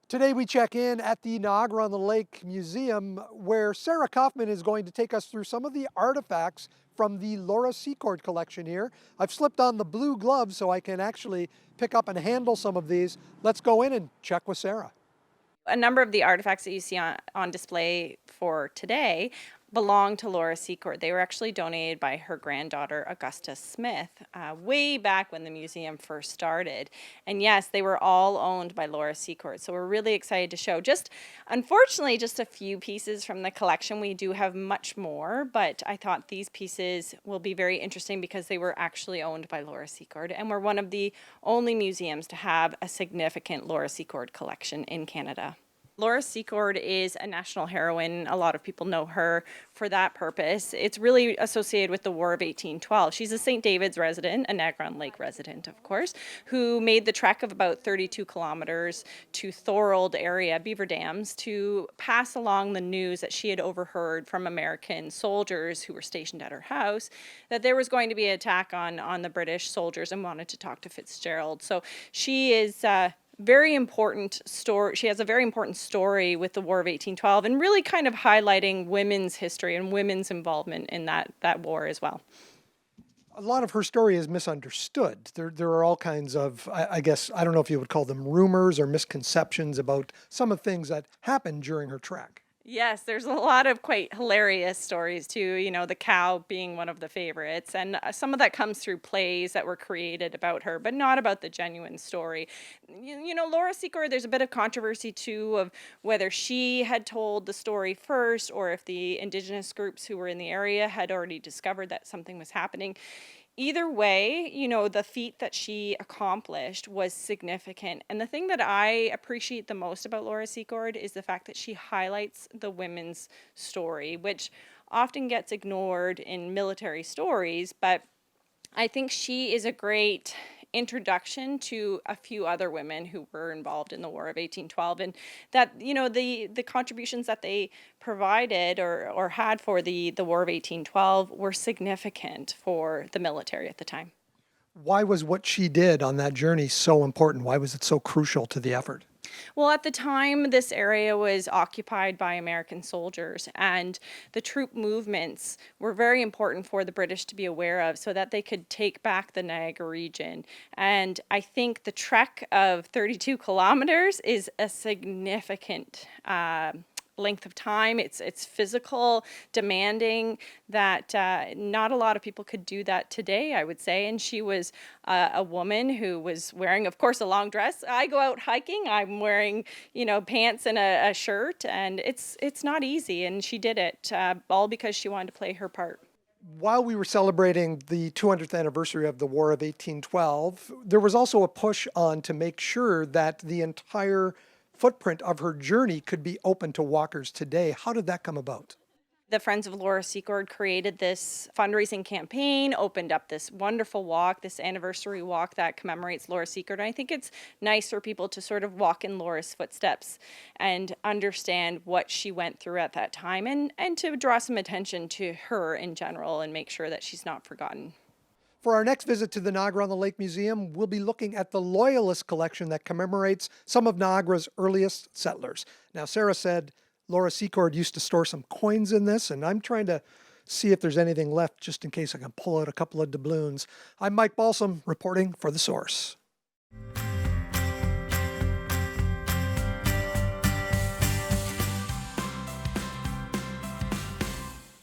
Today we check in at the Niagara-on-the-Lake Museum, where Sarah Kaufman is going to take us through some of the artifacts from the Laura Secord collection here. I've slipped on the blue gloves so I can actually pick up and handle some of these. Let's go in and check with Sarah. A number of the artifacts that you see on display for today belong to Laura Secord. They were actually donated by her granddaughter, Augusta Smith, way back when the museum first started. And yes, they were all owned by Laura Secord. So we're really excited to show unfortunately, just a few pieces from the collection. We do have much more, but I thought these pieces will be very interesting because they were actually owned by Laura Secord. And we're one of the only museums to have a significant Laura Secord collection in Canada. Laura Secord is a national heroine. A lot of people know her for that purpose. It's really associated with the War of 1812. She's a St. David's resident, a Niagara-on-the-Lake resident, of course, who made the trek of about 32 kilometers to Thorold area, Beaver Dams, to pass along the news that she had overheard from American soldiers who were stationed at her house that there was going to be an attack on the British soldiers, and wanted to talk to Fitzgerald. So she is very important story. She has a very important story with the War of 1812 and really kind of highlighting women's history and women's involvement in that war as well. A lot of her story is misunderstood. There are all kinds of, I guess, I don't know if you would call them rumors or misconceptions about some of the things that happened during her trek. Yes, there's a lot of quite hilarious stories too, the cow being one of the favorites. And some of that comes through plays that were created about her, but not about the genuine story. Laura Secord, there's a bit of controversy too of whether she had told the story first or if the Indigenous groups who were in the area had already discovered that something was happening. Either way, the feat that she accomplished was significant. And the thing that I appreciate the most about Laura Secord is the fact that she highlights the women's story, which often gets ignored in military stories. But I think she is a great introduction to a few other women who were involved in the War of 1812, and that the contributions that they provided or had for the War of 1812 were significant for the military at the time. Why was what she did on that journey so important? Why was it so crucial to the effort? Well, at the time, this area was occupied by American soldiers, and the troop movements were very important for the British to be aware of so that they could take back the Niagara region. And I think the trek of 32 kilometers is a significant length of time. It's physical, demanding, that not a lot of people could do that today, I would say. And she was a woman who was wearing, of course, a long dress. I go out hiking, I'm wearing, pants and a shirt, and it's not easy. And she did it all because she wanted to play her part. While we were celebrating the 200th anniversary of the War of 1812, there was also a push on to make sure that the entire footprint of her journey could be open to walkers today. How did that come about? The Friends of Laura Secord created this fundraising campaign, opened up this wonderful walk, this anniversary walk that commemorates Laura Secord. And I think it's nice for people to sort of walk in Laura's footsteps and understand what she went through at that time, and to draw some attention to her in general and make sure that she's not forgotten. For our next visit to the Niagara-on-the-Lake Museum, we'll be looking at the Loyalist collection that commemorates some of Niagara's earliest settlers. Now, Sarah said Laura Secord used to store some coins in this, and I'm trying to see if there's anything left just in case I can pull out a couple of doubloons. I'm Mike Balsom, reporting for The Source.